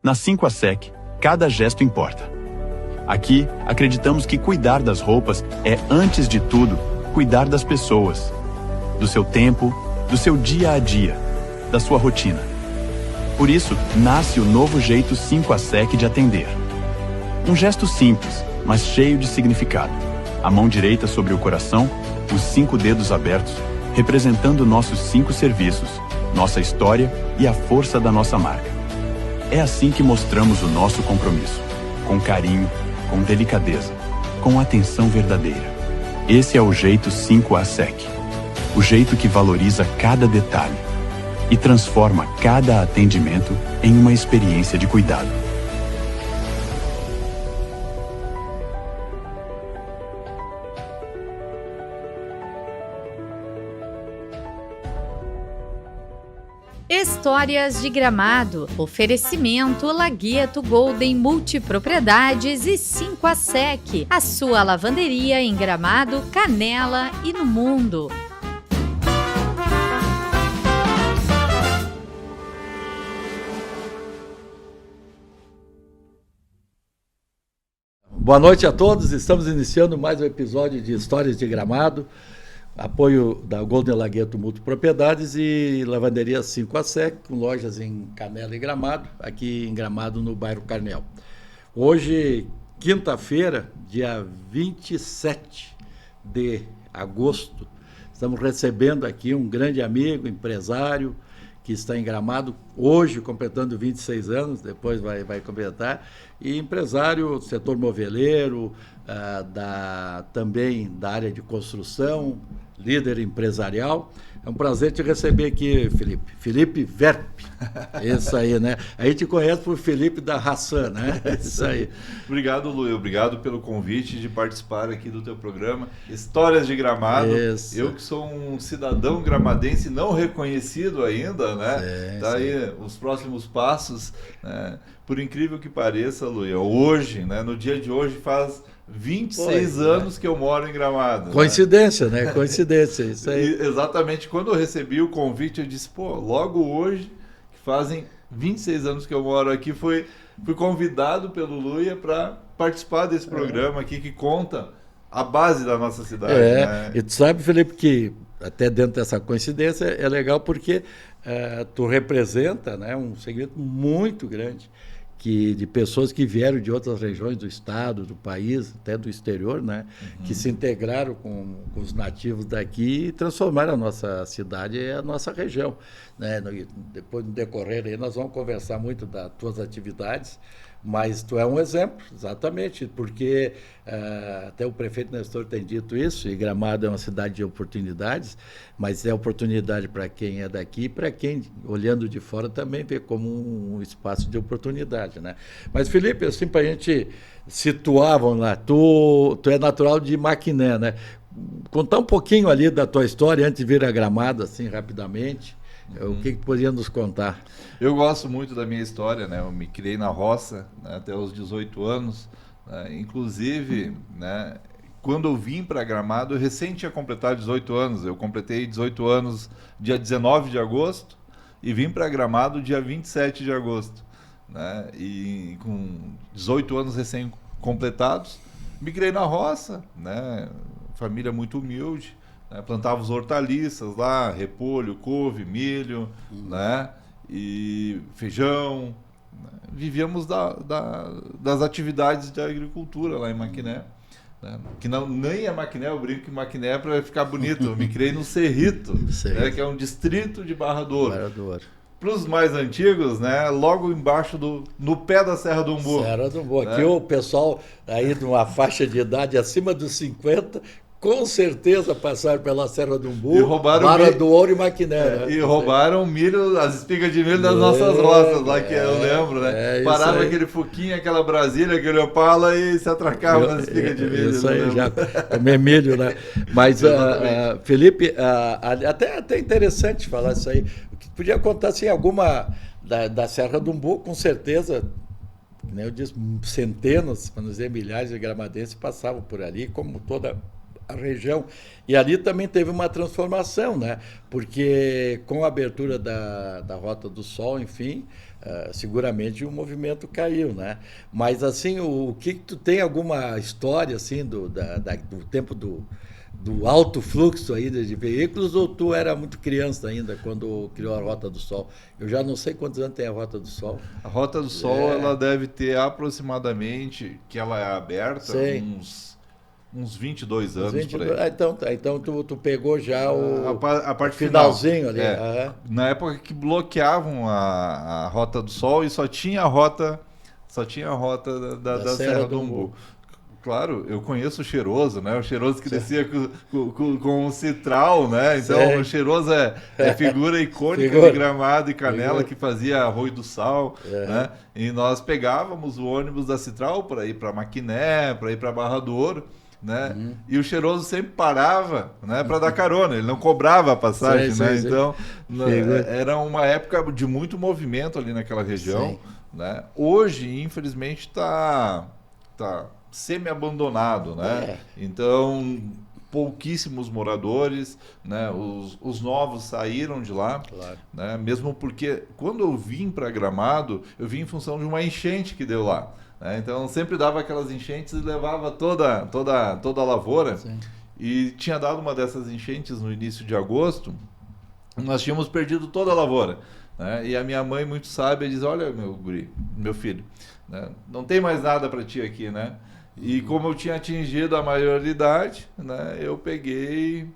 Na 5ASEC, cada gesto importa. Aqui, acreditamos que cuidar das roupas é, antes de tudo, cuidar das pessoas, do seu tempo, do seu dia a dia, da sua rotina. Por isso, nasce o novo jeito 5ASEC de atender. Um gesto simples, mas cheio de significado. A mão direita sobre o coração, os 5 dedos abertos, representando nossos 5 serviços, nossa história e a força da nossa marca. É assim que mostramos o nosso compromisso, com carinho, com delicadeza, com atenção verdadeira. Esse é o jeito 5ASEC, o jeito que valoriza cada detalhe e transforma cada atendimento em uma experiência de cuidado. Histórias de Gramado. Oferecimento Lagueto Golden Multipropriedades e 5ASEC. A sua lavanderia em Gramado, Canela e no mundo. Boa noite a todos. Estamos iniciando mais um episódio de Histórias de Gramado. Apoio da Golden Lagueto Multipropriedades e Lavanderia 5ASEC, com lojas em Canela e Gramado, aqui em Gramado, no bairro Carnel. Hoje, quinta-feira, dia 27 de agosto, estamos recebendo aqui um grande amigo, empresário, que está em Gramado, hoje completando 26 anos, depois vai completar, e empresário do setor moveleiro, também da área de construção, líder empresarial. É um prazer te receber aqui, Felipe. Felipe Verp. Isso aí, né? A gente conhece por Felipe da Hassan, né? Isso aí. Obrigado, Luiz. Obrigado pelo convite de participar aqui do teu programa Histórias de Gramado. Isso. Eu que sou um cidadão gramadense não reconhecido ainda, né? Sim, tá aí os próximos passos, né? Por incrível que pareça, Luiz, hoje, né? No dia de hoje faz 26 anos que eu moro em Gramado. Coincidência, né? Coincidência, isso aí. E exatamente, quando eu recebi o convite, eu disse, logo hoje, que fazem 26 anos que eu moro aqui, fui convidado pelo Luia para participar desse programa aqui, que conta a base da nossa cidade. Né? E tu sabe, Felipe, que até dentro dessa coincidência é legal porque tu representa, né, um segmento muito grande, de pessoas que vieram de outras regiões do estado, do país, até do exterior, né? Que se integraram com os nativos daqui e transformaram a nossa cidade e a nossa região. Né? Depois, no decorrer aí, nós vamos conversar muito das tuas atividades, mas tu é um exemplo, exatamente, porque até o prefeito Nestor tem dito isso, e Gramado é uma cidade de oportunidades, mas é oportunidade para quem é daqui e para quem, olhando de fora, também vê como um espaço de oportunidade, né? Mas, Felipe, assim, para a gente situar, vamos lá, tu é natural de Maquiné, né? Contar um pouquinho ali da tua história antes de vir a Gramado, assim, rapidamente. O que poderia nos contar? Eu gosto muito da minha história, né? Eu me criei na roça, né, até os 18 anos, né? Inclusive, né, quando eu vim para Gramado, eu recém tinha completado 18 anos. Eu completei 18 anos dia 19 de agosto e vim para Gramado dia 27 de agosto. Né? E com 18 anos recém-completados, me criei na roça, né? Família muito humilde. Plantava os hortaliças lá, repolho, couve, milho, né? E feijão. Né? Vivíamos das atividades de agricultura lá em Maquiné. Né? Que nem é Maquiné, eu brinco que Maquiné é para ficar bonito. Eu me criei no Cerrito, né? Que é um distrito de Barra do Ouro. Para os mais antigos, né? Logo embaixo, no pé da Serra do Umbu. Serra do Umbu. Aqui o pessoal aí de uma faixa de idade acima dos 50... com certeza passaram pela Serra do Umbu, Barra do Ouro e Maquiné. Né? E roubaram milho, as espigas de milho das nossas roças, lá que eu lembro, né? Parava aquele fuquinho, aquela Brasília, aquele Opala e se atracava nas espigas de milho. Isso aí, já comer milho, né? Mas, Felipe, até interessante falar isso aí. Podia contar, assim, alguma da Serra do Umbu, com certeza, né, eu disse, centenas, para não dizer milhares de gramadenses passavam por ali, como toda a região. E ali também teve uma transformação, né? Porque com a abertura da Rota do Sol, enfim, seguramente o movimento caiu, né? Mas assim, o que tu tem alguma história assim do tempo do alto fluxo aí de veículos, ou tu era muito criança ainda quando criou a Rota do Sol? Eu já não sei quantos anos tem a Rota do Sol. A Rota do Sol, ela deve ter aproximadamente, que ela é aberta, uns 22 anos por aí. Então tu pegou já a parte finalzinho final. ali. Na época que bloqueavam a Rota do Sol e só tinha a rota da Serra do Umbu. Claro, eu conheço o Cheiroso, né? O Cheiroso que descia com o Citral, né? Então o Cheiroso é figura icônica de Gramado e Canela, que fazia Arroio do Sal, né? E nós pegávamos o ônibus da Citral para ir para Maquiné, para ir para Barra do Ouro, né? E o Cheiroso sempre parava, né, para dar carona, ele não cobrava a passagem, né? Então, era uma época de muito movimento ali naquela região, né? Hoje, infelizmente, está semi-abandonado, né? Então, pouquíssimos moradores, né? Os novos saíram de lá, né? Mesmo porque quando eu vim para Gramado, eu vim em função de uma enchente que deu lá. Então sempre dava aquelas enchentes e levava toda a lavoura. E tinha dado uma dessas enchentes no início de agosto, nós tínhamos perdido toda a lavoura, né? E a minha mãe, muito sábia, diz: olha, meu filho, né? Não tem mais nada para ti aqui, né? E como eu tinha atingido a maioridade, né, eu peguei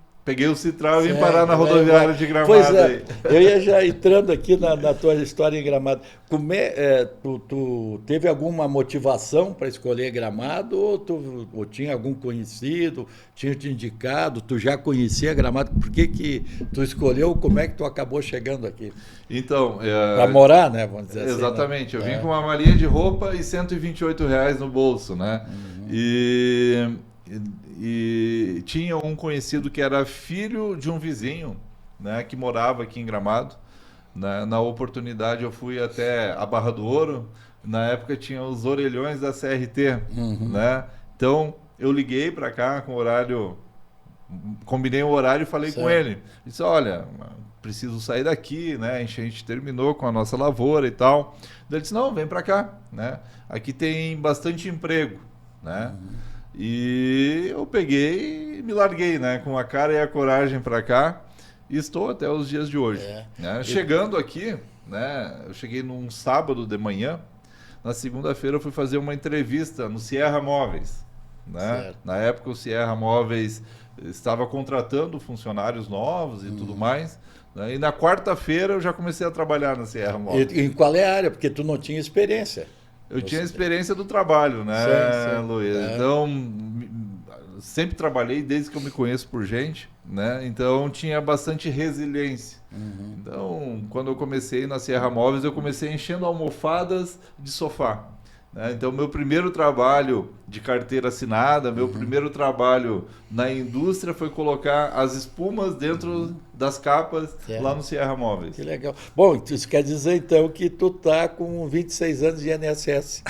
o Citral e vim parar na rodoviária de Gramado. Pois é, aí. Eu ia já entrando aqui na tua história em Gramado. Tu teve alguma motivação para escolher Gramado, ou tinha algum conhecido, tinha te indicado, tu já conhecia Gramado? Por que tu escolheu, como é que tu acabou chegando aqui? Então, para morar, né? Vamos dizer exatamente, assim, né? Eu vim com uma malinha de roupa e R$128 no bolso, né? E tinha um conhecido que era filho de um vizinho, né, que morava aqui em Gramado, né? Na oportunidade eu fui até a Barra do Ouro, na época tinha os orelhões da CRT, né? Então eu liguei para cá com horário, combinei um horário e falei com ele. Disse: olha, preciso sair daqui, né? A enchente terminou com a nossa lavoura e tal. Ele disse: não, vem para cá, né? Aqui tem bastante emprego, né? E eu peguei e me larguei, né, com a cara e a coragem para cá, e estou até os dias de hoje. Né? Chegando aqui, né, eu cheguei num sábado de manhã, na segunda-feira eu fui fazer uma entrevista no Sierra Móveis. Né? Na época o Sierra Móveis estava contratando funcionários novos e tudo mais. Né? E na quarta-feira eu já comecei a trabalhar na Sierra Móveis. E em qual é a área? Porque tu não tinha experiência. Eu tinha experiência do trabalho, né, Luiz? Então, sempre trabalhei desde que eu me conheço por gente, né? Então, tinha bastante resiliência. Então, quando eu comecei na Sierra Móveis, eu comecei enchendo almofadas de sofá. Né? Então, meu primeiro trabalho de carteira assinada, meu primeiro trabalho na indústria foi colocar as espumas dentro das capas lá no Sierra Móveis. Que legal. Bom, isso quer dizer, então, que tu tá com 26 anos de INSS.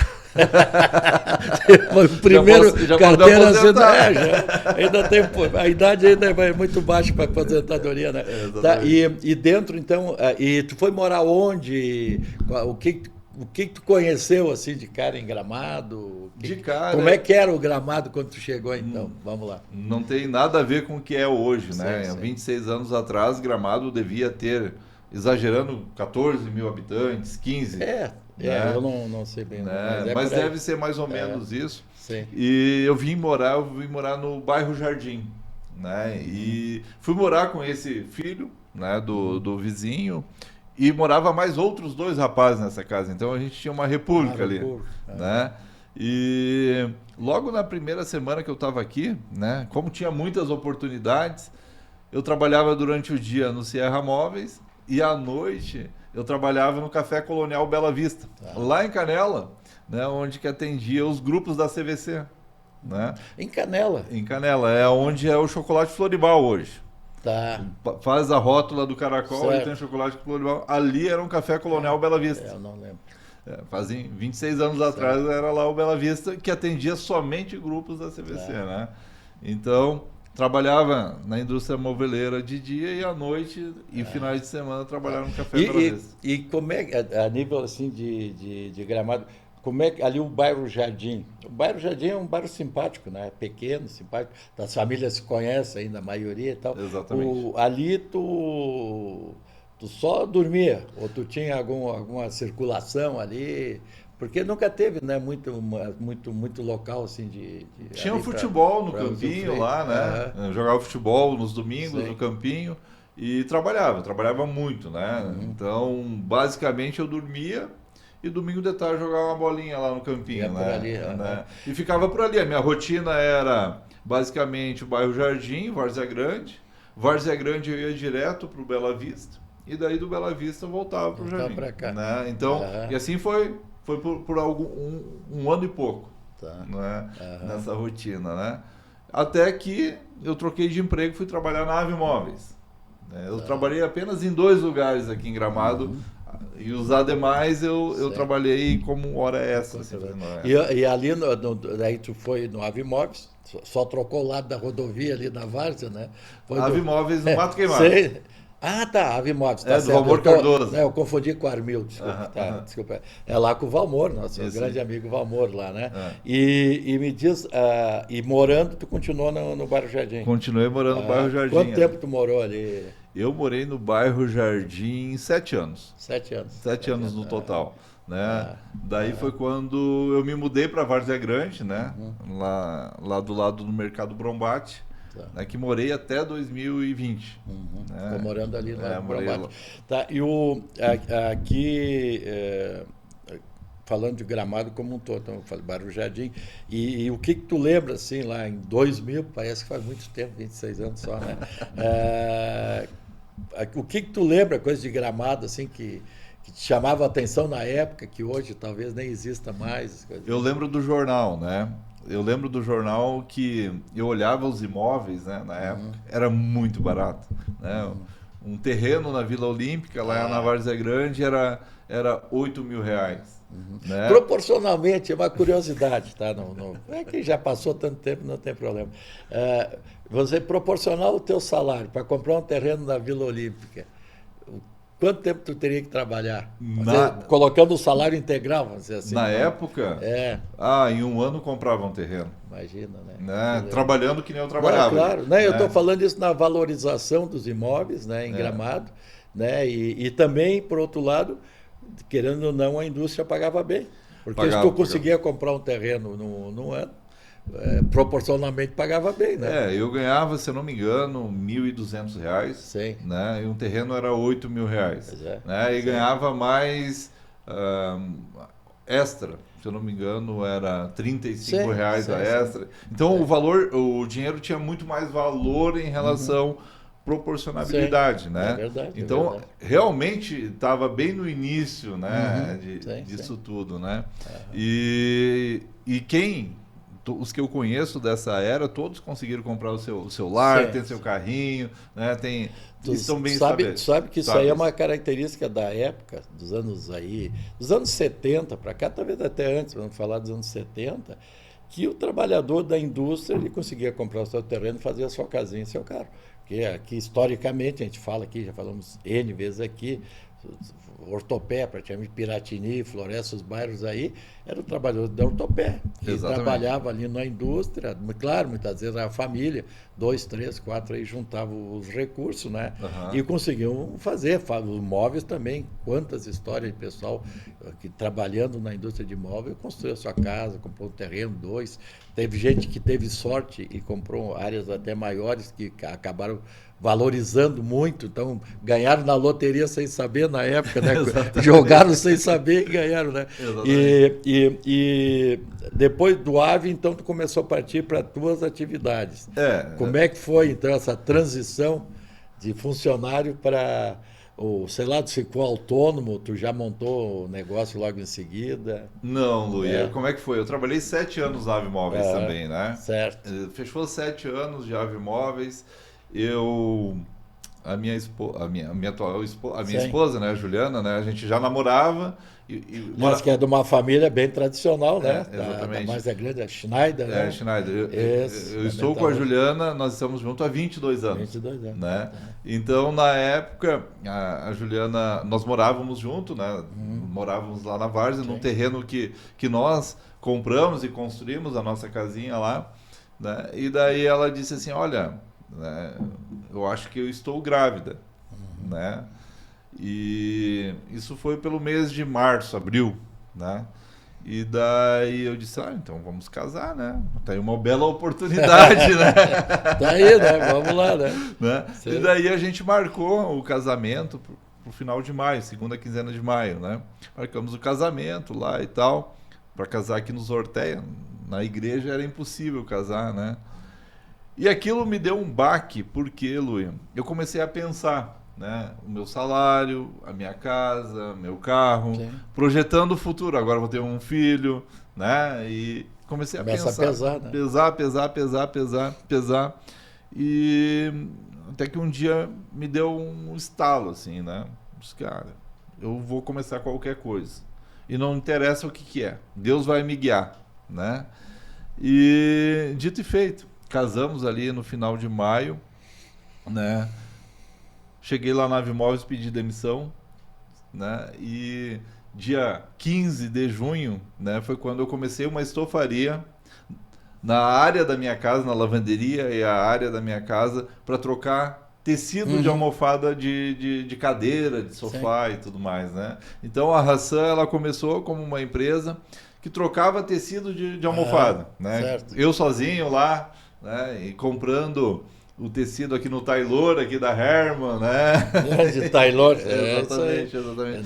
Foi o primeiro já carteira assinada. Ainda tem, a idade ainda é muito baixa para aposentadoria, né? Tá, e dentro, então, e tu foi morar onde? O que tu conheceu assim de cara em Gramado? Como é que era o Gramado quando tu chegou, então? Vamos lá. Não tem nada a ver com o que é hoje, né? 26 anos atrás, Gramado devia ter, exagerando, 14 mil habitantes, 15. Né? Eu não sei bem. Né? Mas deve ser mais ou menos isso. Sim. E eu vim morar no bairro Jardim. Né? E fui morar com esse filho, né, do vizinho. E morava mais outros 2 rapazes nessa casa. Então a gente tinha uma república ali. Né? E logo na primeira semana que eu estava aqui, né, como tinha muitas oportunidades, eu trabalhava durante o dia no Sierra Móveis e à noite eu trabalhava no Café Colonial Bela Vista, lá em Canela, né, onde que atendia os grupos da CVC. Né? Em Canela? Em Canela, é onde é o Chocolate Floribal hoje. Tá. Faz a rótula do caracol e tem chocolate Floribal. Ali era um Café Colonial Bela Vista. Eu não lembro. Fazem 26 anos atrás era lá o Bela Vista, que atendia somente grupos da CVC, né? Então, trabalhava na indústria moveleira de dia e à noite e finais de semana trabalhava no Café Bradesco. E como é que, a nível assim de Gramado, como é que ali o bairro Jardim? O bairro Jardim é um bairro simpático, né? Pequeno, simpático. As famílias se conhecem ainda, a maioria e tal. Exatamente. Ali tu só dormia, ou tu tinha alguma circulação ali? Porque nunca teve, né, muito local assim Tinha um futebol no pra campinho usufruir. lá, né? Jogava futebol nos domingos Sim. no campinho e trabalhava muito, né? Então, basicamente eu dormia e domingo de tarde jogava uma bolinha lá no campinho, Ia né? por ali, Né? E ficava por ali. A minha rotina era basicamente o bairro Jardim, Várzea Grande. Várzea Grande eu ia direto para o Bela Vista e daí do Bela Vista eu voltava para o Voltava Jardim. pra cá. Né? Então, e assim foi por um ano e pouco, Tá. né? Nessa rotina, né? Até que eu troquei de emprego e fui trabalhar na Ave Móveis. Né? Eu trabalhei apenas em 2 lugares aqui em Gramado e os demais eu trabalhei como hora extra. Assim, E ali, daí tu foi no Ave Móveis, só trocou o lado da rodovia ali na Várzea, né? Foi Ave Móveis no Mato Queimado. Sei. Ah, tá, Ave Móveis, tá do certo. Valmor Cardoso. Eu confundi com o Armil, desculpa. Desculpa. É lá com o Valmor, nosso grande amigo Valmor lá, né? E me diz, e morando, tu continuou no bairro Jardim? Continuei morando no bairro Jardim. Quanto tempo tu morou ali? Eu morei no bairro Jardim 7 anos. 7 anos. 7 anos no total. Né? Daí foi quando eu me mudei para Várzea Grande, né? Lá do lado do Mercado Brombate. Né, que morei até 2020. Né? Ficou morando ali no Brombate. Tá, e aqui, falando de Gramado como um todo, então eu falei Bairro Jardim, e o que tu lembra, assim, lá em 2000, parece que faz muito tempo, 26 anos só, né? O que tu lembra, coisa de Gramado, assim, que te chamava a atenção na época, que hoje talvez nem exista mais? Eu lembro do jornal, né? Eu lembro do jornal que eu olhava os imóveis, né, na época, era muito barato. Né? Um terreno na Vila Olímpica, lá na Várzea Grande, era R$8 mil. Né? Proporcionalmente, é uma curiosidade, tá? É que já passou tanto tempo, não tem problema. Você proporcionar o teu salário para comprar um terreno na Vila Olímpica, quanto tempo tu teria que trabalhar? Colocando o salário integral, vamos dizer assim. Na época? Em um ano comprava um terreno. Imagina, né? Trabalhando que nem eu trabalhava. Claro. Eu estou falando isso na valorização dos imóveis, né, em Gramado, né? E também, por outro lado, querendo ou não, a indústria pagava bem. Porque se tu conseguia comprar um terreno num ano, proporcionalmente pagava bem, né? Eu ganhava, se eu não me engano, R$1.200. Sim. Né? E um terreno era R$8 mil. Né? E ganhava mais extra. Se eu não me engano, era R$35 a extra. Então o dinheiro tinha muito mais valor em relação proporcionabilidade, né? É verdade. Então, realmente estava bem no início, né, disso tudo, né? E os que eu conheço dessa era, todos conseguiram comprar o seu lar, ter seu carrinho, né? Estão bem estabelecidos. Sabe que isso aí é uma característica da época, dos anos 70 para cá, talvez até antes, vamos falar dos anos 70, que o trabalhador da indústria ele conseguia comprar o seu terreno e fazer a sua casinha e seu carro. Porque aqui, historicamente, a gente fala aqui, já falamos N vezes aqui, Ortopé, praticamente Piratini, Floresta, os bairros aí, era o trabalhador da Ortopé, que trabalhava ali na indústria, claro, muitas vezes a família, 2, 3, 4 aí juntavam os recursos, né? E conseguiam fazer, os móveis também, quantas histórias de pessoal que trabalhando na indústria de móvel construiu a sua casa, comprou um terreno, 2, teve gente que teve sorte e comprou áreas até maiores que acabaram valorizando muito, então ganharam na loteria sem saber na época, né? Jogaram sem saber e ganharam, né? E depois do AVE, então tu começou a partir para tuas atividades. Como é que foi então essa transição de funcionário para sei lá, tu ficou autônomo, tu já montou o negócio logo em seguida? Não, Luia, como é que foi? Eu trabalhei 7 anos na Ave Móveis também, né? Certo. Fechou 7 anos de Ave Móveis. Eu a minha esposa, né, a Juliana, né, a gente já namorava. Mas que é de uma família bem tradicional, né? Exatamente. Mais grande, a Schneider, né? Schneider. Eu estou com a Juliana, nós estamos juntos há 22 anos. 22 anos. Né? Então, na época, a Juliana, nós morávamos juntos, né? Morávamos lá na Várzea, num terreno que nós compramos e construímos a nossa casinha lá. Né? E daí ela disse assim, olha, né, eu acho que eu estou grávida. Né? E isso foi pelo mês de março, abril, né? E daí eu disse, então vamos casar, né? Tá aí uma bela oportunidade, né? Tá aí, né? Vamos lá, né? E daí a gente marcou o casamento pro final de maio, segunda quinzena de maio, né? Marcamos o casamento lá e tal, para casar aqui nos Orteia. Na igreja era impossível casar, né? E aquilo me deu um baque, porque, Luiz, eu comecei a pensar, né? O meu salário, a minha casa, meu carro, projetando o futuro. Agora vou ter um filho, né? E comecei a pensar, pesar, né? pesar. E até que um dia me deu um estalo, assim, né? Disse, cara, eu vou começar qualquer coisa. E não interessa o que é. Deus vai me guiar, né? E dito e feito. Casamos ali no final de maio, né? Cheguei lá na Avimóveis, pedi demissão, né? E dia 15 de junho, né, foi quando eu comecei uma estofaria na área da minha casa, na lavanderia e a área da minha casa, para trocar tecido de almofada de cadeira, de sofá e tudo mais, né? Então a Hassan, ela começou como uma empresa que trocava tecido de almofada, né? Certo. Eu sozinho lá, né, e comprando o tecido aqui no Taylor, aqui da Herman, né? De Taylor. Exatamente.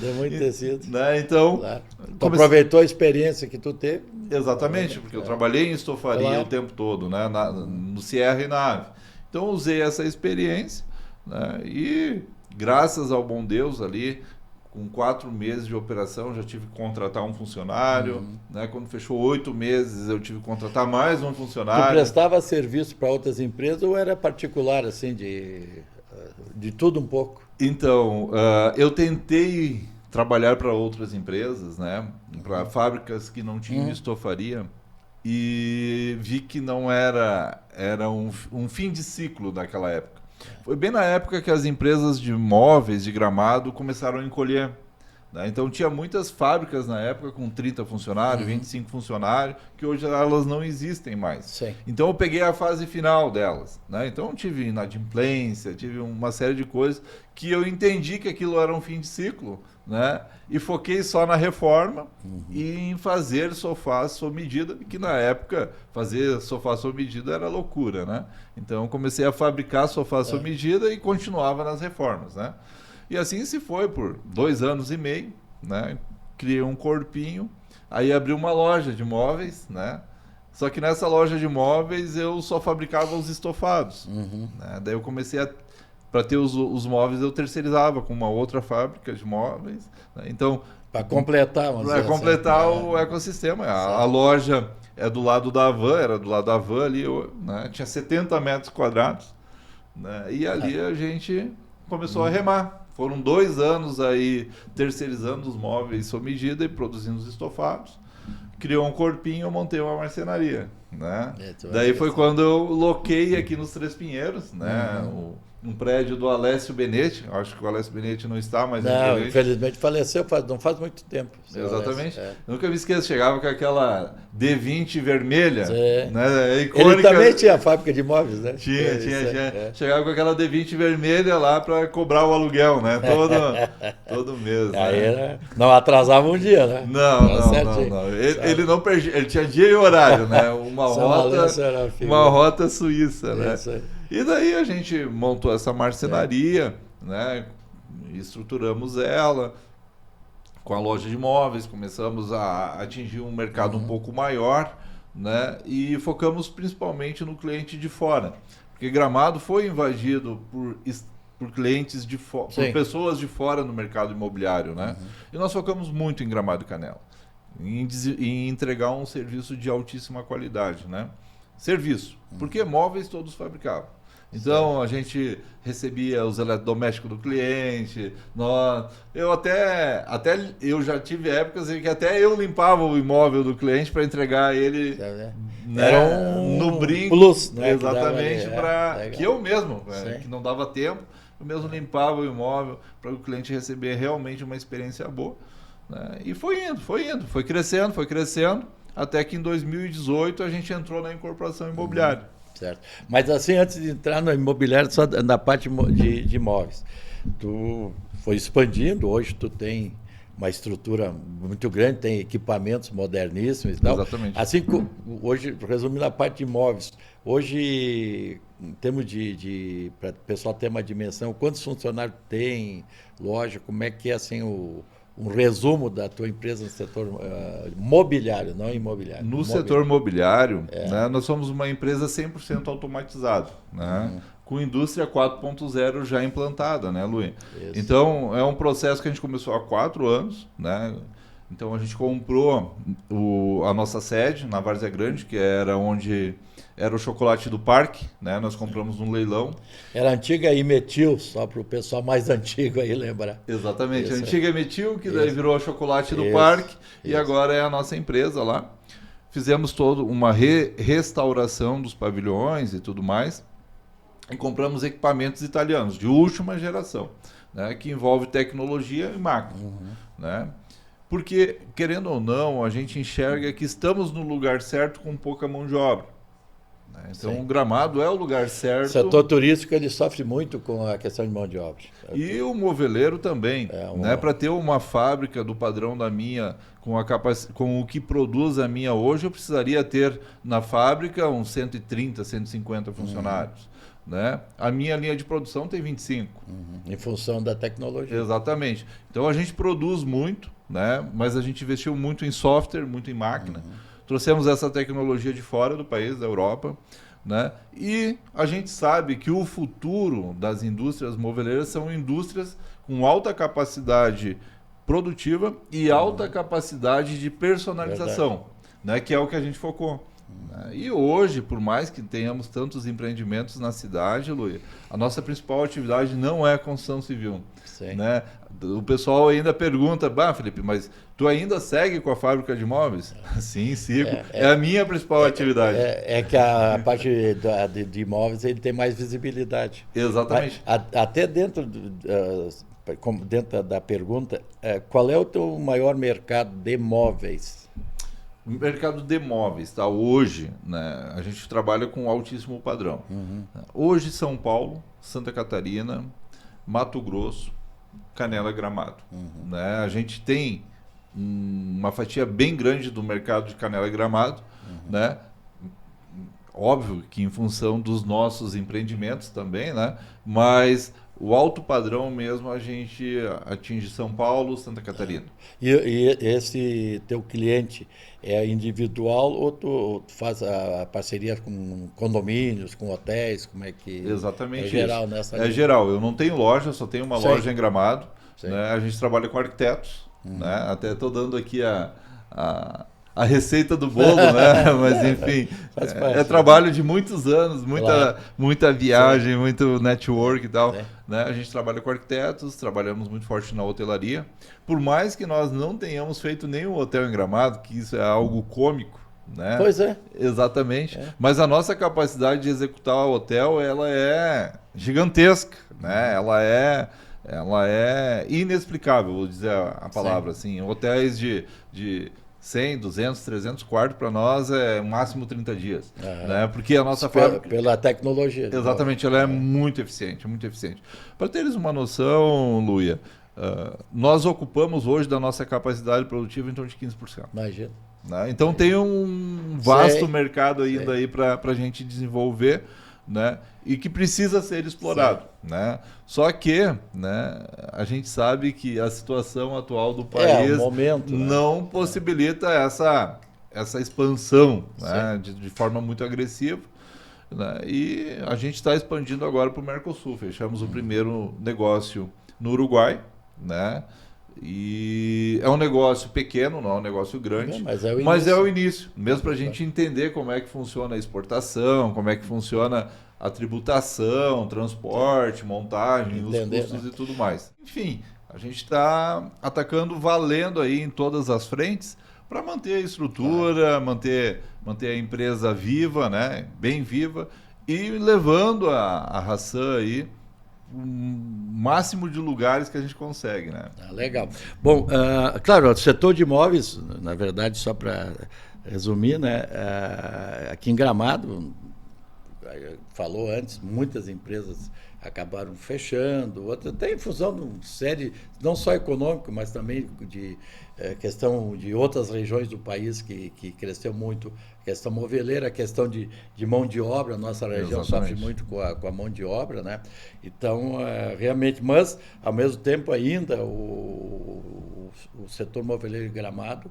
Deu muito tecido. Né? Então, claro. Tu aproveitou a experiência que tu teve. Exatamente, porque eu trabalhei em estofaria o tempo todo, né? No Sierra e na Ave. Então, usei essa experiência, né? E, graças ao bom Deus ali, com 4 meses de operação, já tive que contratar um funcionário, né? Quando fechou 8 meses, eu tive que contratar mais um funcionário. Tu prestava serviço para outras empresas ou era particular, assim, de tudo um pouco? Então, eu tentei trabalhar para outras empresas, né? Para fábricas que não tinham estofaria, e vi que não era um fim de ciclo naquela época. Foi bem na época que as empresas de móveis de Gramado começaram a encolher, né? Então tinha muitas fábricas na época com 30 funcionários, 25 funcionários, que hoje elas não existem mais. Sim. Então eu peguei a fase final delas, né? Então tive inadimplência, tive uma série de coisas que eu entendi que aquilo era um fim de ciclo, né? E foquei só na reforma e em fazer sofás sob medida, que na época fazer sofá sob medida era loucura, né? Então comecei a fabricar sofás sob medida e continuava nas reformas, né? E assim se foi por 2 anos e meio, né? Criei um corpinho, aí abri uma loja de móveis, né? Só que nessa loja de móveis eu só fabricava os estofados, né? Daí eu comecei para ter os móveis, eu terceirizava com uma outra fábrica de móveis, né? Então, para completar, o ecossistema. A loja é do lado da Havan, era do lado da Havan ali, né? Tinha 70 metros quadrados, né? E ali a gente começou a remar. Foram 2 anos aí terceirizando os móveis sob medida e produzindo os estofados. Criou um corpinho, eu montei uma marcenaria, né? Daí foi quando eu loquei aqui nos Três Pinheiros, né? Um prédio do Alessio Benetti. Acho que o Alessio Benetti não está, mas... Não, infelizmente faleceu, não faz muito tempo. Exatamente. Nunca me esqueço, chegava com aquela D20 vermelha, né? Icônica. Ele também tinha fábrica de móveis, né? Tinha. Chegava com aquela D20 vermelha lá para cobrar o aluguel, né? Todo mês. Aí não atrasava um dia, né? Não. Ele não perdia, ele tinha dia e horário, né? Uma rota suíça, né? E daí a gente montou essa marcenaria, né? Estruturamos ela com a loja de móveis, começamos a atingir um mercado um pouco maior, né? E focamos principalmente no cliente de fora, porque Gramado foi invadido por clientes de fora, por pessoas de fora no mercado imobiliário, né? E nós focamos muito em Gramado e Canela, em entregar um serviço de altíssima qualidade, né? Serviço, porque móveis todos fabricavam. Então, a gente recebia os eletrodomésticos do cliente, eu já tive épocas em que até eu limpava o imóvel do cliente para entregar ele, né, era no brinco, plus, né, exatamente, para que eu mesmo, Sim. que não dava tempo, eu mesmo limpava o imóvel para o cliente receber realmente uma experiência boa, né? E foi indo, foi crescendo, até que em 2018 a gente entrou na incorporação imobiliária. Certo. Mas assim, antes de entrar no imobiliário, só na parte de imóveis, tu foi expandindo, hoje tu tem uma estrutura muito grande, tem equipamentos moderníssimos e tal. Exatamente. Assim, hoje, resumindo a parte de imóveis, hoje, em termos para o pessoal ter uma dimensão, quantos funcionários tem, loja, como é que é assim um resumo da tua empresa no setor mobiliário, não imobiliário. No setor mobiliário, né, nós somos uma empresa 100% automatizada, né, com indústria 4.0 já implantada, né, Luiz? Então, é um processo que a gente começou há 4 anos, né? Então, a gente comprou a nossa sede na Várzea Grande, que era onde era o chocolate do parque, né? Nós compramos num leilão. Era a antiga Imetil, só para o pessoal mais antigo aí lembrar. Exatamente, Isso. a antiga Imetil, que daí virou a chocolate do parque, e agora é a nossa empresa lá. Fizemos toda uma restauração dos pavilhões e tudo mais, e compramos equipamentos italianos de última geração, né? Que envolve tecnologia e máquina, né? Porque, querendo ou não, a gente enxerga que estamos no lugar certo com pouca mão de obra. Então, Sim. o Gramado é o lugar certo. O setor turístico ele sofre muito com a questão de mão de obra. E o moveleiro também. Né? Para ter uma fábrica do padrão da minha, com o que produz a minha hoje, eu precisaria ter na fábrica uns 130, 150 funcionários. Né? A minha linha de produção tem 25. Em função da tecnologia. Exatamente. Então, a gente produz muito, né? Mas a gente investiu muito em software, muito em máquina. Trouxemos essa tecnologia de fora do país, da Europa, né? E a gente sabe que o futuro das indústrias moveleiras são indústrias com alta capacidade produtiva e alta capacidade de personalização, né? Que é o que a gente focou. E hoje, por mais que tenhamos tantos empreendimentos na cidade, Luiz, a nossa principal atividade não é a construção civil. Né? O pessoal ainda pergunta, Felipe, mas tu ainda segue com a fábrica de imóveis? Sim, sigo. É a minha principal atividade. É que a parte de imóveis ele tem mais visibilidade. Exatamente. Até dentro da pergunta, qual é o teu maior mercado de imóveis? O mercado de imóveis, tá? Hoje, né, a gente trabalha com altíssimo padrão. Hoje, São Paulo, Santa Catarina, Mato Grosso, Canela, Gramado. Né? A gente tem uma fatia bem grande do mercado de Canela e Gramado, né? Óbvio que em função dos nossos empreendimentos também, né? Mas o alto padrão mesmo a gente atinge São Paulo, Santa Catarina. E esse teu cliente é individual ou tu faz a parceria com condomínios, com hotéis? Como é que... Exatamente. É geral nessa linha? É geral. Eu não tenho loja, só tenho uma loja em Gramado. Né? A gente trabalha com arquitetos. Né? Até estou dando aqui a receita do bolo, né? Mas enfim, é trabalho de muitos anos, muita viagem, muito network e tal. Né? A gente trabalha com arquitetos, trabalhamos muito forte na hotelaria. Por mais que nós não tenhamos feito nenhum hotel em Gramado, que isso é algo cômico, né? Pois é. Exatamente. Mas a nossa capacidade de executar o hotel, ela é gigantesca, né? Ela é inexplicável, vou dizer a palavra assim. Hotéis de 100, 200, 300 quartos para nós é máximo 30 dias, né? Porque a nossa fábrica... Pela tecnologia. Exatamente, ela é muito eficiente, muito eficiente. Para teres uma noção, Luia, nós ocupamos hoje da nossa capacidade produtiva em torno de 15%. Imagina. Né? Então tem um vasto mercado ainda aí para a gente desenvolver, né? E que precisa ser explorado, né? Só que, né, a gente sabe que a situação atual do país não possibilita essa expansão, né, de forma muito agressiva, né? E a gente está expandindo agora para o Mercosul. Fechamos o primeiro negócio no Uruguai, né? E é um negócio pequeno, não é um negócio grande, mas é o início, mesmo para a gente entender como é que funciona a exportação, como é que funciona a tributação, transporte, montagem, Entender, os custos, né? E tudo mais. Enfim, a gente está atacando valendo aí em todas as frentes para manter a estrutura, manter a empresa viva, né? Bem viva, e levando a Hassan aí o máximo de lugares que a gente consegue, né? Legal. Bom, claro, o setor de imóveis, na verdade, só para resumir, né? Aqui em Gramado, falou antes, muitas empresas acabaram fechando, outras até em função de uma série, não só econômico, mas também de questão de outras regiões do país que cresceu muito, questão moveleira, questão de mão de obra, a nossa região sofre muito com a mão de obra, né? Então, realmente, mas, ao mesmo tempo ainda, o setor moveleiro de Gramado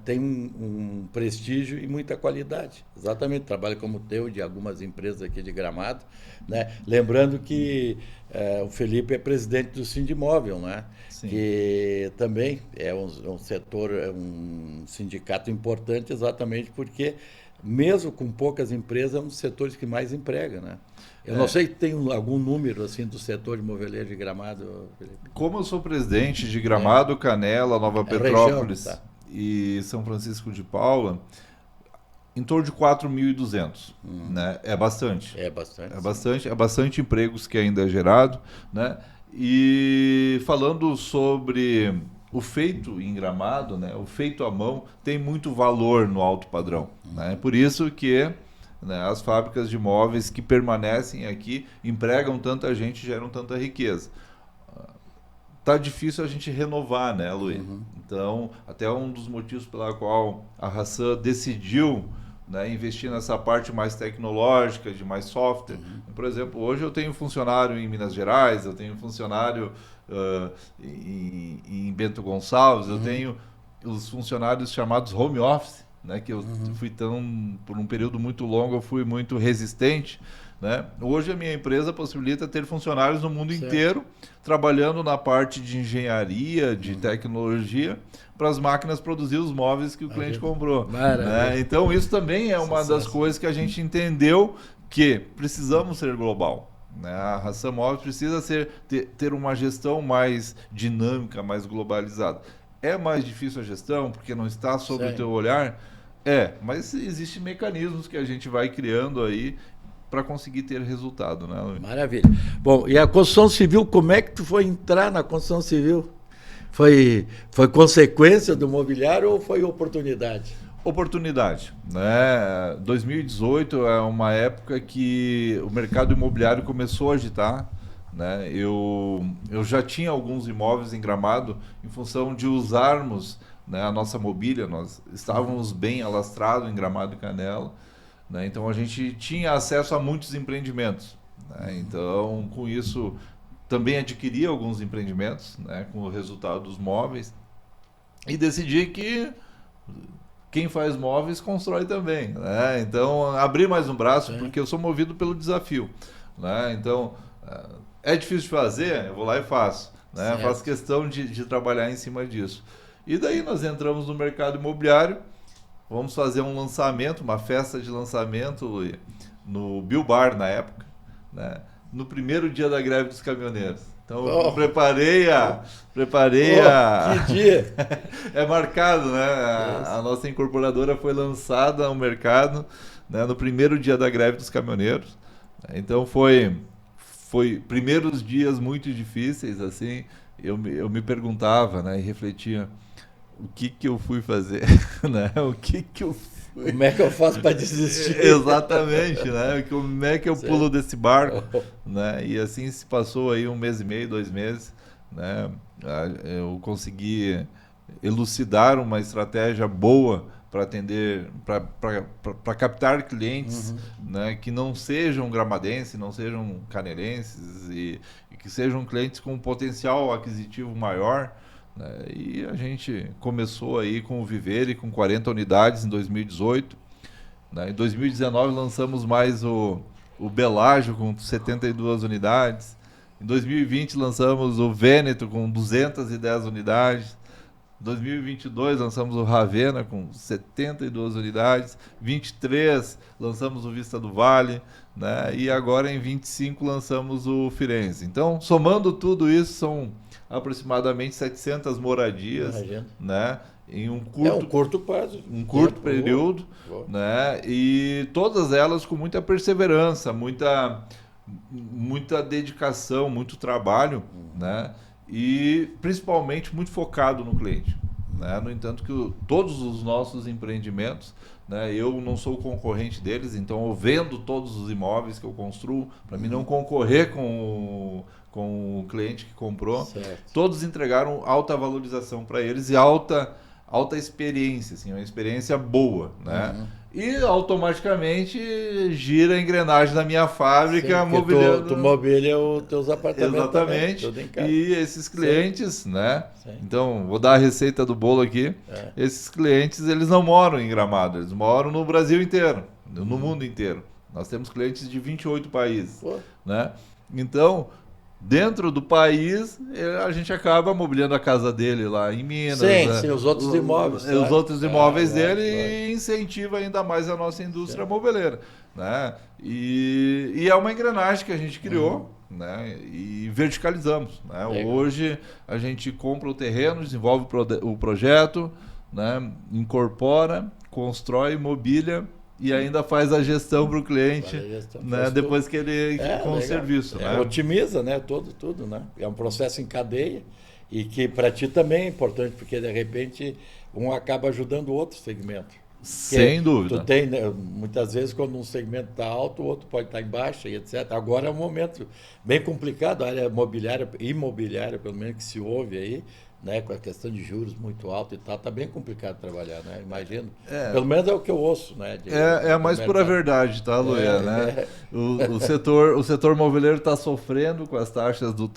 tem um prestígio e muita qualidade. Exatamente, trabalho como o teu, de algumas empresas aqui de Gramado, né? Lembrando que o Felipe é presidente do Sindimóvel, né? Sim. Que também é um setor, um sindicato importante, exatamente porque, mesmo com poucas empresas, é um dos setores que mais emprega, né? Eu não sei se tem algum número assim do setor de moveleiro de Gramado, Felipe. Como eu sou presidente de Gramado, Canela, Nova Petrópolis região, e São Francisco de Paula, em torno de 4.200, né? É bastante. É bastante empregos que ainda é gerado, né? E falando sobre o feito em Gramado, né? O feito à mão tem muito valor no alto padrão, né? Por isso que, né, as fábricas de móveis que permanecem aqui empregam tanta gente, geram tanta riqueza. Tá difícil a gente renovar, né, Luiz? Então, até um dos motivos pela qual a Hassan decidiu, né, investir nessa parte mais tecnológica, de mais software. Por exemplo, hoje eu tenho funcionário em Minas Gerais, eu tenho funcionário em Bento Gonçalves, eu tenho os funcionários chamados home office, né, que eu fui por um período muito longo, eu fui muito resistente, né? Hoje a minha empresa possibilita ter funcionários no mundo inteiro, trabalhando na parte de engenharia, de tecnologia, para as máquinas produzir os móveis que o cliente comprou. Né? Então isso também é uma das coisas que a gente entendeu, que precisamos ser global. Né? A Hassan Móveis precisa ter uma gestão mais dinâmica, mais globalizada. É mais difícil a gestão, porque não está sob o teu olhar? Mas existem mecanismos que a gente vai criando aí para conseguir ter resultado, né, Luiz? Maravilha. Bom, e a construção civil, como é que tu foi entrar na construção civil? Foi consequência do mobiliário ou foi oportunidade? Oportunidade, né? 2018 é uma época que o mercado imobiliário começou a agitar, né? Eu já tinha alguns imóveis em Gramado em função de usarmos, né, a nossa mobília, nós estávamos bem alastrados em Gramado e Canela, né? Então a gente tinha acesso a muitos empreendimentos, né? Então, com isso, também adquiri alguns empreendimentos, né, com o resultado dos móveis, e decidi que quem faz móveis constrói também, né? Então, abri mais um braço, porque eu sou movido pelo desafio, né? Então, é difícil de fazer, eu vou lá e faço, né? Faço questão de trabalhar em cima disso. E daí nós entramos no mercado imobiliário, vamos fazer um lançamento, uma festa de lançamento no Bill Bar na época, né? No primeiro dia da greve dos caminhoneiros. Então eu preparei que dia! É marcado, né? A nossa incorporadora foi lançada ao mercado, né, no primeiro dia da greve dos caminhoneiros. Então foi primeiros dias muito difíceis, assim. Eu me perguntava, né, e refletia: o que eu fui fazer? Né? O que eu fui? Como é que eu faço para desistir? Exatamente, né? Como é que eu pulo desse barco? Né? E assim se passou aí 1 mês e meio, 2 meses, né? Eu consegui elucidar uma estratégia boa para atender, para captar clientes, né, que não sejam gramadenses, não sejam canelenses e que sejam clientes com um potencial aquisitivo maior. E a gente começou aí com o Vivere, com 40 unidades em 2018. Né? Em 2019 lançamos mais o Belágio com 72 unidades. Em 2020 lançamos o Vêneto com 210 unidades. 2022 lançamos o Ravenna com 72 unidades, 23 lançamos o Vista do Vale, né? E agora em 25 lançamos o Firenze. Então, somando tudo isso, são aproximadamente 700 moradias, né? Em um curto prazo, um curto período, né? E todas elas com muita perseverança, muita dedicação, muito trabalho, né? E principalmente muito focado no cliente, né? No entanto que todos os nossos empreendimentos, né, eu não sou concorrente deles, então eu vendo todos os imóveis que eu construo para mim não concorrer com o cliente que comprou. Certo. Todos entregaram alta valorização para eles e alta experiência, assim, uma experiência boa, né? E automaticamente gira a engrenagem da minha fábrica, mobiliando... Tu mobilia os teus apartamentos. Exatamente. Também, tudo em casa. E esses clientes, Sim. né? Sim. Então, vou dar a receita do bolo aqui. Esses clientes, eles não moram em Gramado, eles moram no Brasil inteiro, no mundo inteiro. Nós temos clientes de 28 países, né? Então, dentro do país, a gente acaba mobiliando a casa dele lá em Minas. Sim, os outros imóveis. Os outros imóveis dele e incentiva ainda mais a nossa indústria moveleira, né? E é uma engrenagem que a gente criou, né? E verticalizamos, né? Hoje a gente compra o terreno, desenvolve o projeto, né? Incorpora, constrói, mobília e ainda faz a gestão para o cliente, né? Depois que ele com o serviço. Né? Otimiza, né? Tudo, né? É um processo em cadeia e que para ti também é importante, porque de repente um acaba ajudando o outro segmento. Sem dúvida. Tu tem, né, muitas vezes, quando um segmento está alto, o outro pode estar em baixa e etc. Agora é um momento bem complicado, a área imobiliária, pelo menos que se ouve aí, né, com a questão de juros muito alta e tal, está bem complicado trabalhar, né? Imagino. Pelo menos é o que eu ouço, né? É a mais pura verdade, tá, Luia? Né? O setor moveleiro está sofrendo com as taxas do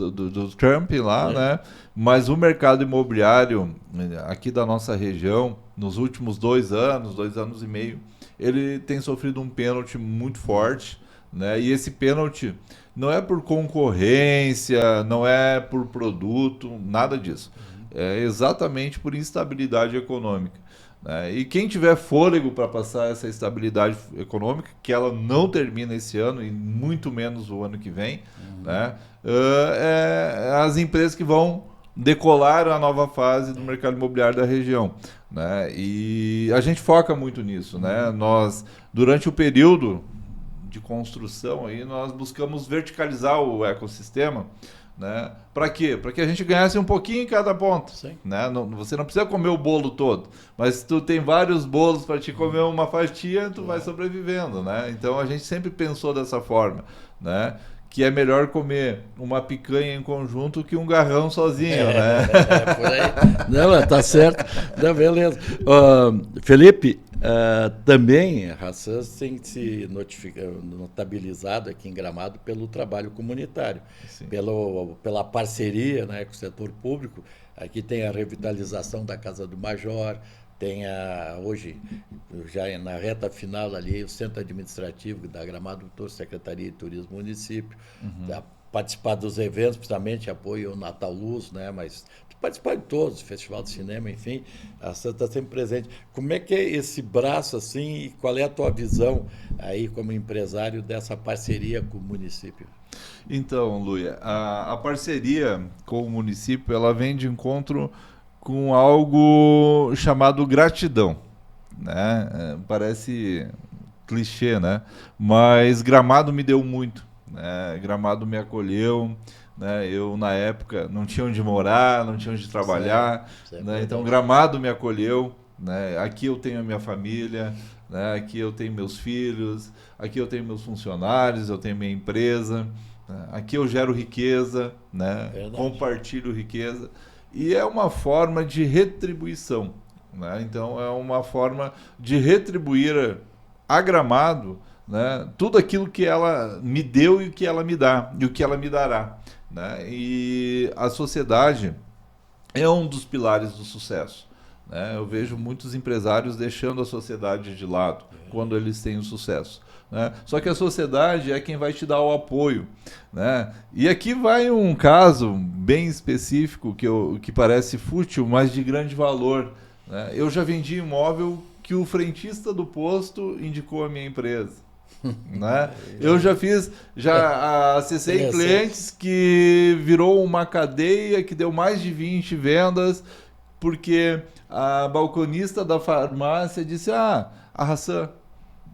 Trump lá, né? Mas o mercado imobiliário aqui da nossa região, nos últimos 2 anos e meio, ele tem sofrido um pênalti muito forte, né? E esse pênalti não é por concorrência, não é por produto, nada disso. É exatamente por instabilidade econômica, né? E quem tiver fôlego para passar essa estabilidade econômica, que ela não termina esse ano e muito menos o ano que vem, né? As empresas que vão decolar a nova fase do mercado imobiliário da região, né? E a gente foca muito nisso, né? Nós, durante o período de construção, aí, nós buscamos verticalizar o ecossistema, né? Para quê? Para que a gente ganhasse um pouquinho em cada ponto, né? Você não precisa comer o bolo todo, mas se tu tem vários bolos para te comer uma fatia, tu vai sobrevivendo, né? Então a gente sempre pensou dessa forma, né? Que é melhor comer uma picanha em conjunto que um garrão sozinho, né? Por aí. Não, tá certo. Não, beleza. Felipe, também a Raçãs tem se notabilizado aqui em Gramado pelo trabalho comunitário, pela parceria, né, com o setor público. Aqui tem a revitalização da Casa do Major, tem hoje, já na reta final ali, o Centro Administrativo da Gramado, Secretaria de Turismo do Município, participar dos eventos, principalmente apoio ao Natal Luz, né? Mas participar de todos, Festival de Cinema, enfim, a Santa está sempre presente. Como é que é esse braço, assim, e qual é a tua visão aí como empresário dessa parceria com o município? Então, Luia, a parceria com o município, ela vem de encontro com algo chamado gratidão, né? Parece clichê, né? Mas Gramado me deu muito, né? Gramado me acolheu, né? Eu, na época, não tinha onde morar, não tinha onde trabalhar, né? Então Gramado me acolheu, né? Aqui eu tenho a minha família, né? Aqui eu tenho meus filhos, aqui eu tenho meus funcionários, eu tenho minha empresa, né? Aqui eu gero riqueza, né? Compartilho riqueza. E é uma forma de retribuição, né? Então é uma forma de retribuir a Gramado, né, tudo aquilo que ela me deu e o que ela me dá e o que ela me dará, né? E a sociedade é um dos pilares do sucesso, né? Eu vejo muitos empresários deixando a sociedade de lado quando eles têm o sucesso, né? Só que a sociedade é quem vai te dar o apoio, né? E aqui vai um caso bem específico que parece fútil, mas de grande valor, né? Eu já vendi imóvel que o frentista do posto indicou a minha empresa. Né? Eu já acessei clientes que virou uma cadeia que deu mais de 20 vendas, porque a balconista da farmácia disse, a Hassan,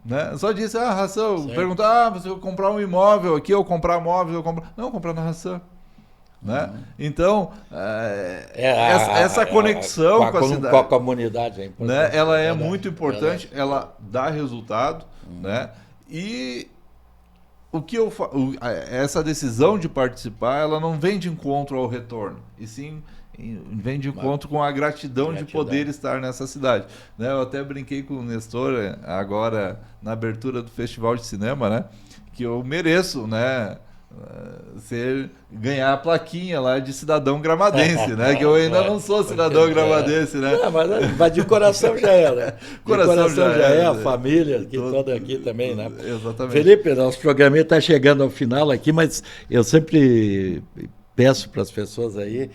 né? Só disse, Hassan, perguntar, você vai comprar um imóvel aqui, ou comprar móveis, ou comprar... Não, comprar na Hassan. Né? Então, essa conexão com a comunidade é importante, né? Ela é muito importante, ela dá resultado, né? E essa decisão de participar, ela não vem de encontro ao retorno, e sim vem de encontro com a gratidão de poder estar nessa cidade, né? Eu até brinquei com o Nestor agora na abertura do Festival de Cinema, né? Que eu mereço, né? Ganhar a plaquinha lá de cidadão gramadense, né? Que eu ainda não sou cidadão gramadense, né? Não, mas de coração já é, né? De coração já é, a família, que toda aqui também, né? Exatamente. Felipe, nosso programa está chegando ao final aqui, mas eu sempre peço para as pessoas aí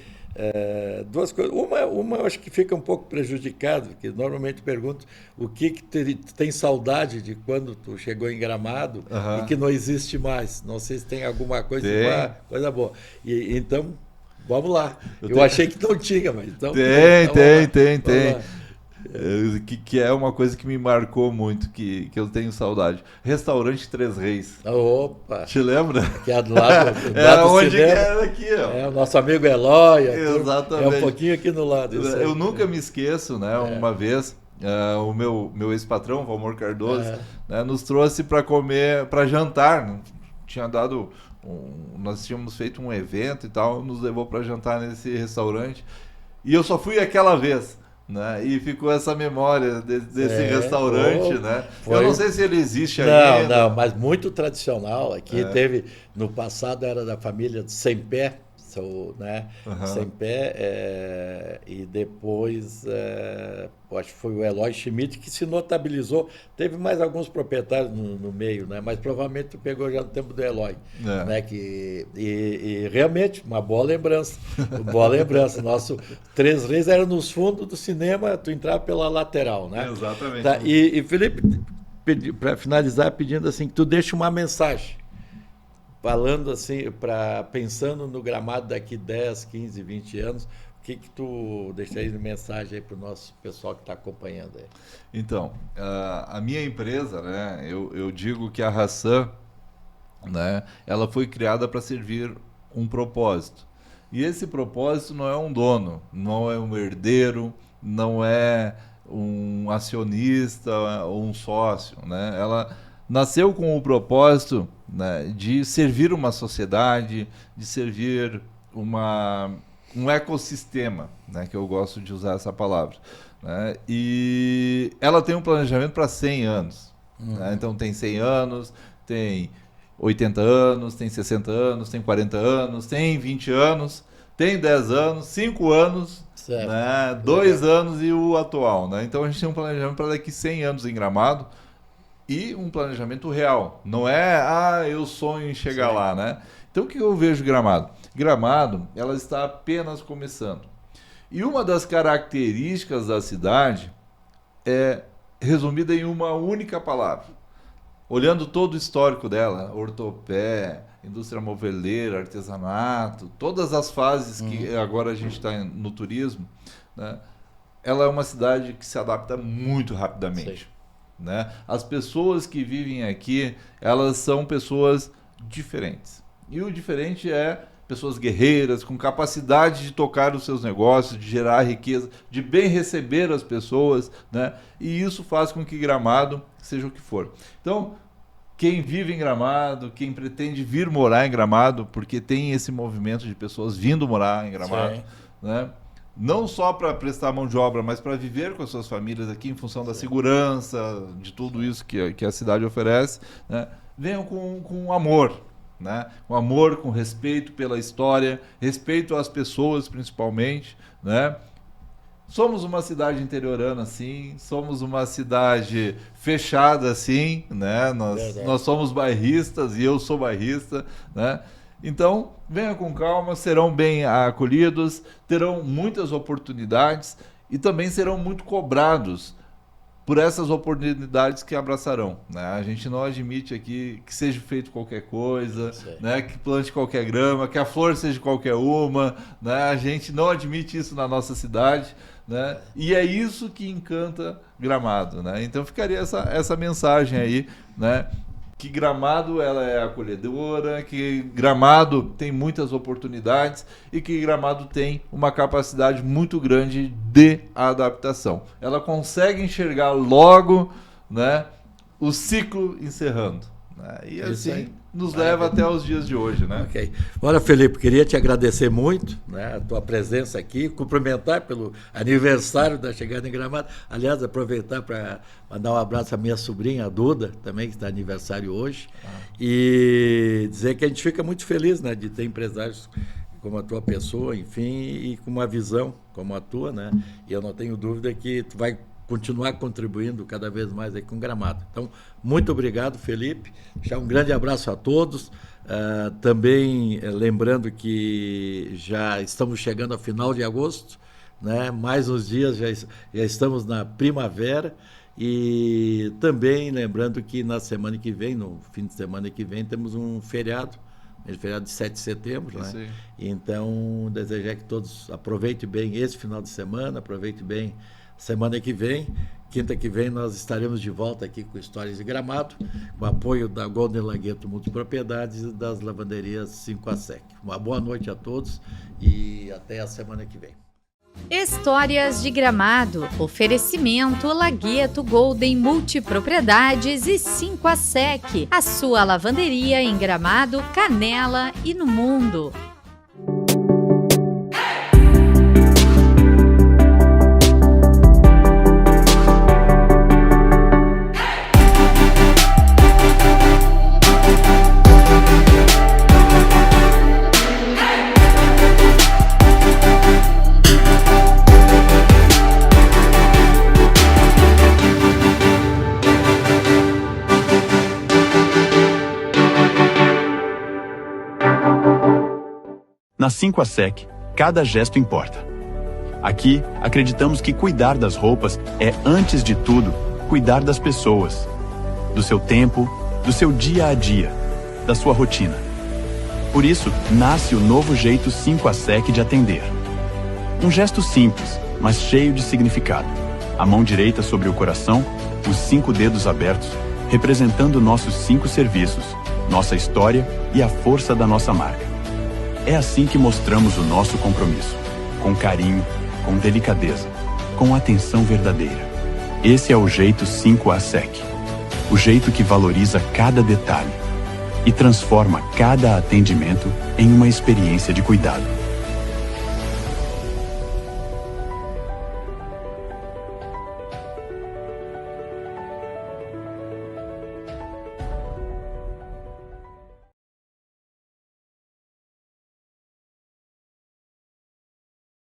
duas coisas. Uma eu acho que fica um pouco prejudicado, porque normalmente pergunto o que tem saudade de quando tu chegou em Gramado e que não existe mais. Não sei se tem alguma coisa, coisa boa. Então, vamos lá. Eu achei que não tinha, mas então... Tem. Que é uma coisa que me marcou muito, que eu tenho saudade. Restaurante Três Reis. Opa! Te lembra? Que é do lado do onde cinema. Era aqui, ó. O nosso amigo Eloy. Exatamente. É um pouquinho aqui no lado. Eu nunca me esqueço, né? Uma vez, o meu ex-patrão, Valmor Cardoso, né, nos trouxe para comer, para jantar. Tinha dado... nós tínhamos feito um evento e tal, nos levou para jantar nesse restaurante. E eu só fui aquela vez. Né? E ficou essa memória desse restaurante, né? Eu não sei se ele existe ainda. Não, mas muito tradicional. Aqui teve, no passado era da família de Sempé, né? Sempé, e depois acho que foi o Eloy Schmidt que se notabilizou. Teve mais alguns proprietários no meio, né? Mas provavelmente tu pegou já no tempo do Eloy, né? E realmente uma boa lembrança. Nosso Três Reis era nos fundos do cinema, tu entrava pela lateral, né? Exatamente. Tá, e Felipe, para finalizar, pedindo assim que tu deixe uma mensagem, falando assim, pensando no Gramado daqui 10, 15, 20 anos, o que tu deixaria de mensagem aí para o nosso pessoal que está acompanhando aí? Então, a minha empresa, né, eu digo que a Hassan, né, ela foi criada para servir um propósito. E esse propósito não é um dono, não é um herdeiro, não é um acionista ou um sócio, né? Ela nasceu com o propósito, né, de servir uma sociedade, de servir um ecossistema, né, que eu gosto de usar essa palavra, né? E ela tem um planejamento para 100 anos. Né? Então tem 100 anos, tem 80 anos, tem 60 anos, tem 40 anos, tem 20 anos, tem 10 anos, 5 anos, né, 2 anos e o atual. Né? Então a gente tem um planejamento para daqui 100 anos em Gramado, e um planejamento real. Não é, eu sonho em chegar lá, né? Então, o que eu vejo Gramado? Gramado, ela está apenas começando. E uma das características da cidade é resumida em uma única palavra. Olhando todo o histórico dela, ortopé, indústria moveleira, artesanato, todas as fases que agora a gente está no turismo, né? Ela é uma cidade que se adapta muito rapidamente. Né? As pessoas que vivem aqui, elas são pessoas diferentes. E o diferente é pessoas guerreiras, com capacidade de tocar os seus negócios, de gerar riqueza, de bem receber as pessoas, né? E isso faz com que Gramado seja o que for. Então, quem vive em Gramado, quem pretende vir morar em Gramado, porque tem esse movimento de pessoas vindo morar em Gramado, né? Não só para prestar mão de obra, mas para viver com as suas famílias aqui em função da segurança, de tudo isso que a cidade oferece, né? Venham com amor, né? Com amor, com respeito pela história, respeito às pessoas principalmente, né? Somos uma cidade interiorana, sim. Somos uma cidade fechada, sim, né? Nós somos bairristas e eu sou bairrista, né? Então, venha com calma, serão bem acolhidos, terão muitas oportunidades e também serão muito cobrados por essas oportunidades que abraçarão, né? A gente não admite aqui que seja feito qualquer coisa, né? Que plante qualquer grama, que a flor seja qualquer uma, né? A gente não admite isso na nossa cidade, né? E é isso que encanta Gramado, né? Então ficaria essa mensagem aí, né? Que Gramado ela é acolhedora, que Gramado tem muitas oportunidades e que Gramado tem uma capacidade muito grande de adaptação. Ela consegue enxergar logo, né, o ciclo encerrando, né? E assim nos leva até os dias de hoje, né? Ok. Olha, Felipe, queria te agradecer muito, né, a tua presença aqui, cumprimentar pelo aniversário da chegada em Gramado. Aliás, aproveitar para mandar um abraço à minha sobrinha, a Duda, também, que está aniversário hoje, e dizer que a gente fica muito feliz, né, de ter empresários como a tua pessoa, enfim, e com uma visão como a tua, né? E eu não tenho dúvida que tu vai continuar contribuindo cada vez mais aí com Gramado. Então, muito obrigado, Felipe. Deixar um grande abraço a todos. Também lembrando que já estamos chegando ao final de agosto, né? Mais uns dias já estamos na primavera. E também lembrando que na semana que vem, no fim de semana que vem, temos um feriado de 7 de setembro, né? Então, desejar que todos aproveitem bem esse final de semana, aproveitem bem semana que vem. Quinta que vem nós estaremos de volta aqui com Histórias de Gramado, com apoio da Golden Lagueto Multipropriedades e das lavanderias 5ASEC. Uma boa noite a todos e até a semana que vem. Histórias de Gramado. Oferecimento Lagueto Golden Multipropriedades e 5ASEC. A sua lavanderia em Gramado, Canela e no mundo. Na 5ASEC, cada gesto importa. Aqui, acreditamos que cuidar das roupas é, antes de tudo, cuidar das pessoas, do seu tempo, do seu dia a dia, da sua rotina. Por isso, nasce o novo jeito 5ASEC de atender. Um gesto simples, mas cheio de significado. A mão direita sobre o coração, os 5 dedos abertos, representando nossos 5 serviços, nossa história e a força da nossa marca. É assim que mostramos o nosso compromisso, com carinho, com delicadeza, com atenção verdadeira. Esse é o jeito 5ASEC, o jeito que valoriza cada detalhe e transforma cada atendimento em uma experiência de cuidado.